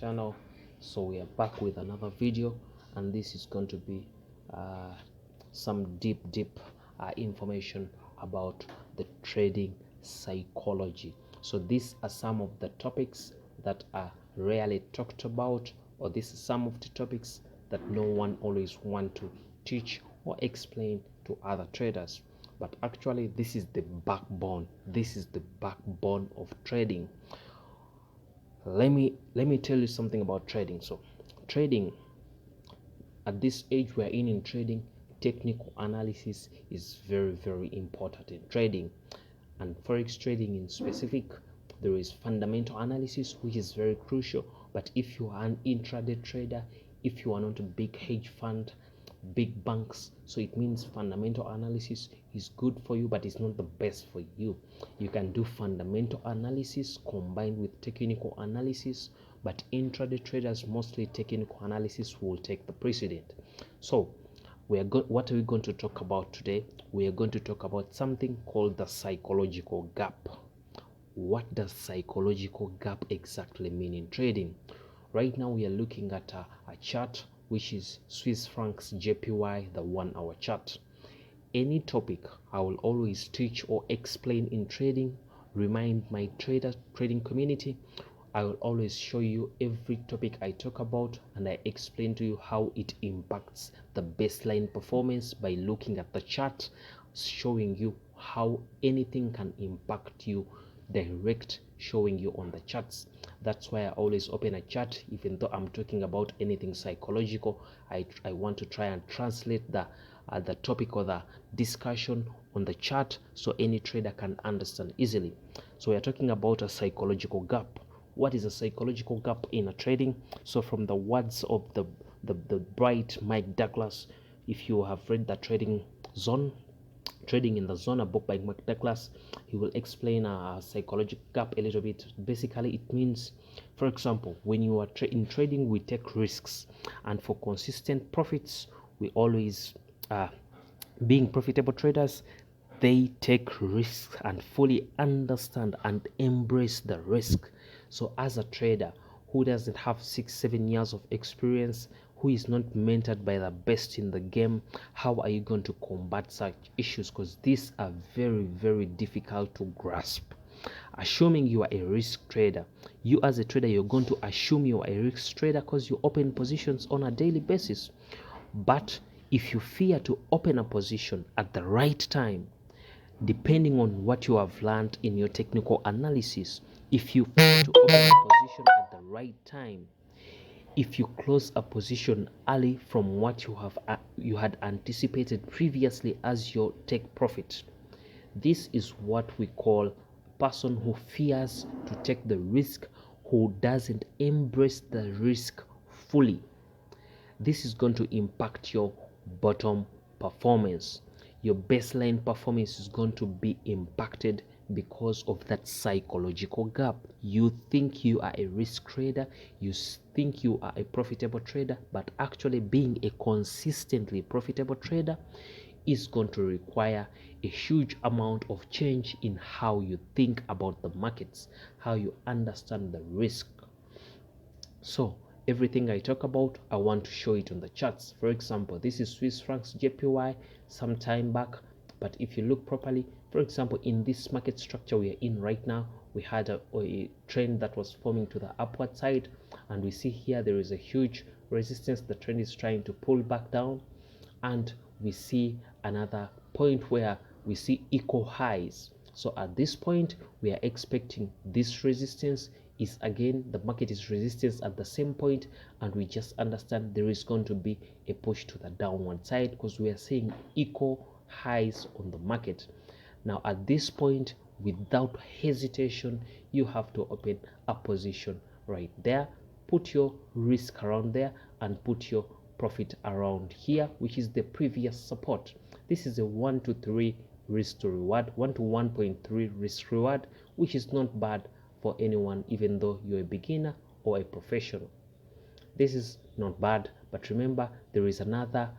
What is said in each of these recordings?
channel. So we are back with another video, and this is going to be some deep information about the trading psychology. So these are some of the topics that are rarely talked about, or this is some of the topics that no one always want to teach or explain to other traders. But actually this is the backbone of trading. Let me tell you something about trading. So trading, at this age we are in trading, technical analysis is very important in trading. And forex trading in specific, there is fundamental analysis, which is very crucial. But if you are an intraday trader, if you are not a big hedge fund, big banks, so it means fundamental analysis is good for you, but it's not the best for you. You can do fundamental analysis combined with technical analysis, but intraday traders, mostly technical analysis will take the precedent. So what are we going to talk about today? We are going to talk about something called the psychological gap. What does psychological gap exactly mean in trading? Right now we are looking at a chart, which is Swiss francs JPY, the 1 hour chart. Any topic I will always teach or explain in trading, remind my trading community, I will always show you every topic I talk about, and I explain to you how it impacts the baseline performance by looking at the chart, showing you how anything can impact you direct, showing you on the charts. That's why I always open a chart. Even though I'm talking about anything psychological, I want to try and translate the topic or the discussion on the chart so any trader can understand easily. So we are talking about a psychological gap. What is a psychological gap in a trading? So from the words of the bright Mike Douglas, if you have read the Trading in the Zone, a book by Mike Douglas, he will explain a psychological gap a little bit. Basically it means, for example, when you are in trading, we take risks, and for consistent profits we always being profitable traders, they take risks and fully understand and embrace the risk. So as a trader who doesn't have 6-7 years of experience, who is not mentored by the best in the game, how are you going to combat such issues? Because these are very difficult to grasp. Assuming you are a risk trader, you as a trader, you're going to assume you are a risk trader because you open positions on a daily basis. But if you fear to open a position at the right time, depending on what you have learned in your technical analysis, if you fear to open a position at the right time, if you close a position early from what you had anticipated previously as your take profit, this is what we call a person who fears to take the risk, who doesn't embrace the risk fully. This is going to impact your bottom performance. Your baseline performance is going to be impacted because of that psychological gap. You think you are a risk trader, you think you are a profitable trader, but actually being a consistently profitable trader is going to require a huge amount of change in how you think about the markets, how you understand the risk. So everything I talk about, I want to show it on the charts. For example, this is Swiss francs JPY some time back, but if you look properly, for example, in this market structure we are in right now, we had a trend that was forming to the upward side, and we see here there is a huge resistance. The trend is trying to pull back down, and we see another point where we see equal highs. So at this point we are expecting this resistance is again, the market is resistance at the same point, and we just understand there is going to be a push to the downward side because we are seeing equal highs on the market. Now at this point, without hesitation, you have to open a position right there, put your risk around there, and put your profit around here, which is the previous support. This is a 1 to 3 risk to reward, 1 to 1.3 risk reward, which is not bad for anyone, even though you're a beginner or a professional. This is not bad, but remember there is another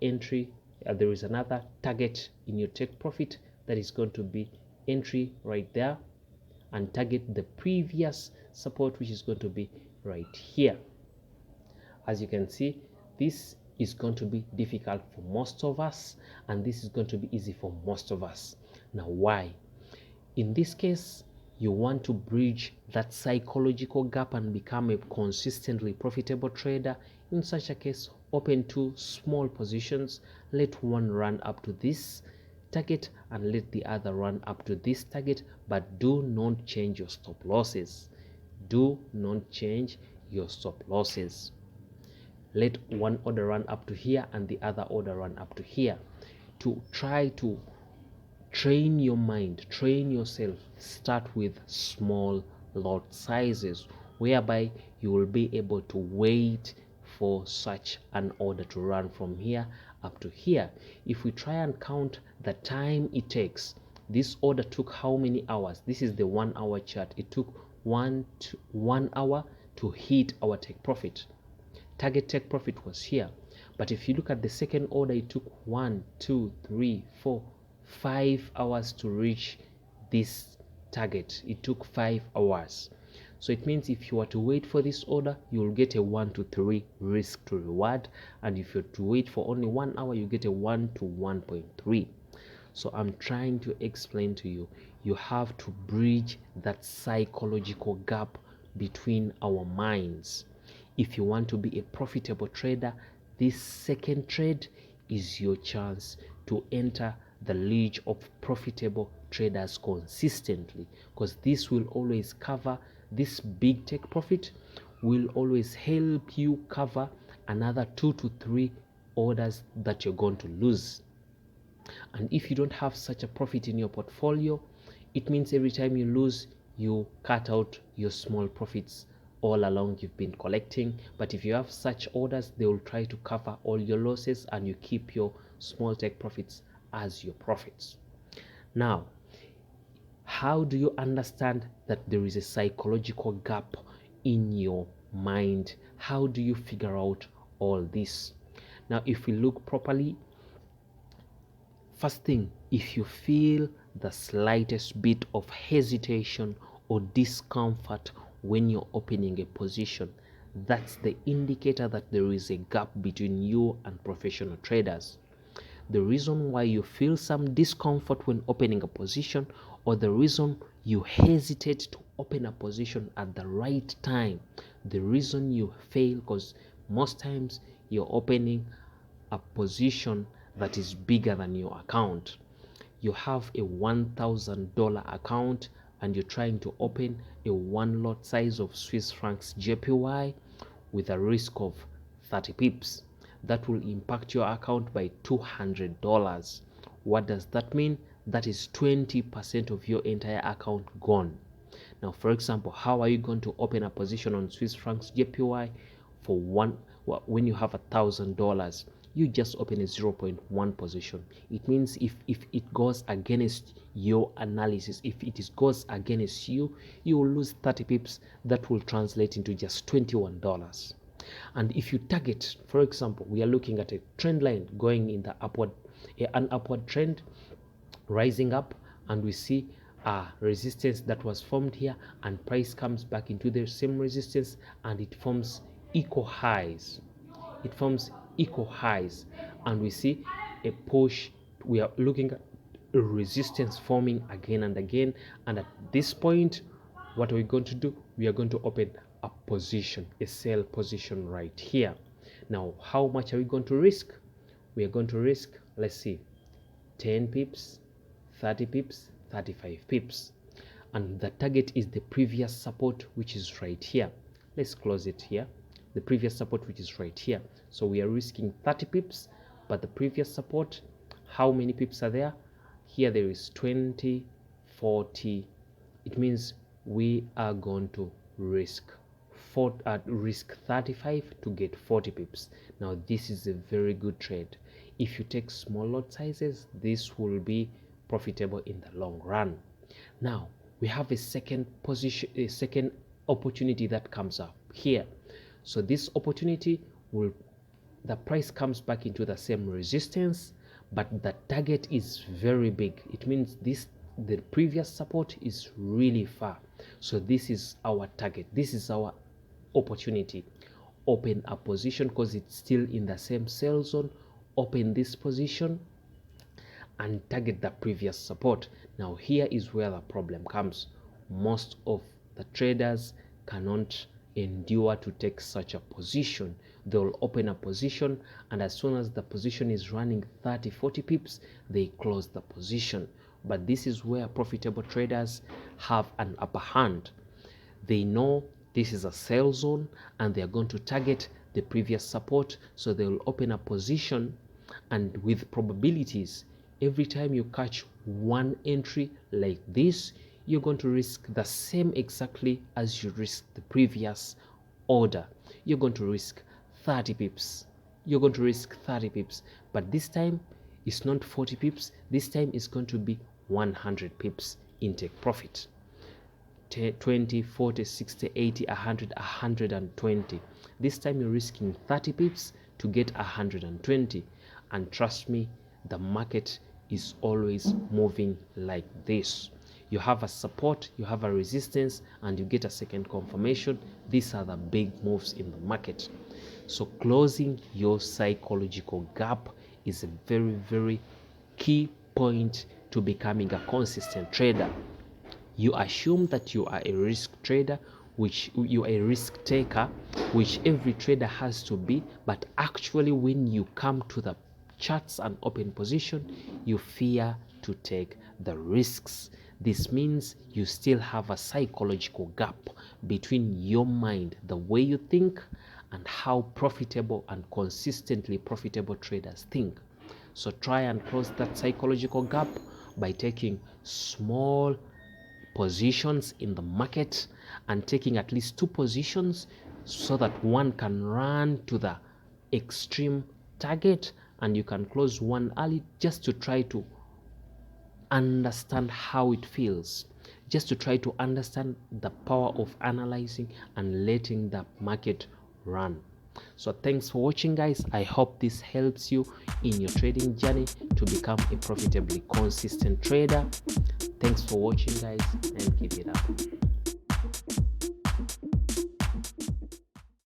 entry, there is another target in your take profit that is going to be entry right there, and target the previous support, which is going to be right here. As you can see, this is going to be difficult for most of us, and this is going to be easy for most of us. Now, why? In this case, you want to bridge that psychological gap and become a consistently profitable trader. In such a case, open two small positions, let one run up to this target and let the other run up to this target, but do not change your stop losses. Do not change your stop losses. Let one order run up to here and the other order run up to here, to try to train your mind, train yourself. Start with small lot sizes, whereby you will be able to wait for such an order to run from here up to here. If we try and count the time it takes, this order took how many hours? This is the 1 hour chart. It took 1 hour to hit our take profit. Target take profit was here. But if you look at the second order, it took 1, 2, 3, 4, 5 hours to reach this target. It took 5 hours. So it means if you were to wait for this order, you will get a 1 to 3 risk to reward. And if you're to wait for only 1 hour, you get a 1 to 1.3. So I'm trying to explain to you, you have to bridge that psychological gap between our minds. If you want to be a profitable trader, this second trade is your chance to enter the league of profitable traders consistently, because this will always cover this big take profit, will always help you cover another 2 to 3 orders that you're going to lose. And if you don't have such a profit in your portfolio, it means every time you lose, you cut out your small profits all along you've been collecting. But if you have such orders, they will try to cover all your losses and you keep your small take profits as your profits. Now, how do you understand that there is a psychological gap in your mind? How do you figure out all this? Now, if we look properly, first thing, if you feel the slightest bit of hesitation or discomfort when you're opening a position, that's the indicator that there is a gap between you and professional traders. The reason why you feel some discomfort when opening a position, or the reason you hesitate to open a position at the right time, the reason you fail, because most times you're opening a position that is bigger than your account. You have a $1,000 account and you're trying to open a 1 lot size of Swiss francs JPY with a risk of 30 pips. That will impact your account by $200. What does that mean? That is 20% of your entire account gone. Now, for example, how are you going to open a position on Swiss francs JPY for when you have $1,000? You just open a 0.1 position. It means if it goes against your analysis, if it goes against you, you will lose 30 pips. That will translate into just $21. And if you target, for example, we are looking at a trend line going in the upward, an upward trend rising up, and we see a resistance that was formed here, and price comes back into the same resistance and it forms equal highs. It forms equal highs, and we see a push. We are looking at a resistance forming again and again, and at this point, what are we going to do? We are going to open a position, a sell position right here. Now, how much are we going to risk? We are going to risk, let's see, 10 pips, 30 pips, 35 pips, and the target is the previous support, which is right here. Let's close it here. The previous support, which is right here. So we are risking 30 pips, but the previous support, how many pips are there? Here there is 20, 40. It means we are going to risk 35 to get 40 pips. Now this is a very good trade. If you take small lot sizes, this will be profitable in the long run. Now we have a second position, a second opportunity that comes up here. So this opportunity will, the price comes back into the same resistance, but the target is very big. It means the previous support is really far. So this is our target. This is our opportunity. Open a position because it's still in the same sell zone. Open this position and target the previous support. Now here is where the problem comes. Most of the traders cannot endure to take such a position. They will open a position, and as soon as the position is running 30-40 pips, they close the position. But this is where profitable traders have an upper hand. They know this is a sell zone and they are going to target the previous support, so they will open a position, and with probabilities, every time you catch one entry like this, you're going to risk the same exactly as you risked the previous order. You're going to risk 30 pips. You're going to risk 30 pips, but this time it's not 40 pips. This time it's going to be 100 pips intake profit. 20, 40, 60, 80, 100, 120. This time you're risking 30 pips to get 120. And trust me, the market is always moving like this. You have a support, you have a resistance, and you get a second confirmation. These are the big moves in the market. So closing your psychological gap is a very, very key point to becoming a consistent trader. You assume that you are a risk trader, which you are a risk taker, which every trader has to be, but actually when you come to the charts and open position, you fear to take the risks. This means you still have a psychological gap between your mind, the way you think, and how profitable and consistently profitable traders think. So try and close that psychological gap by taking small positions in the market and taking at least 2 positions so that one can run to the extreme target and you can close one early, just to try to understand how it feels, just to try to understand the power of analyzing and letting the market run. So thanks for watching, guys. I hope this helps you in your trading journey to become a profitably consistent trader. Thanks for watching, guys, and keep it up.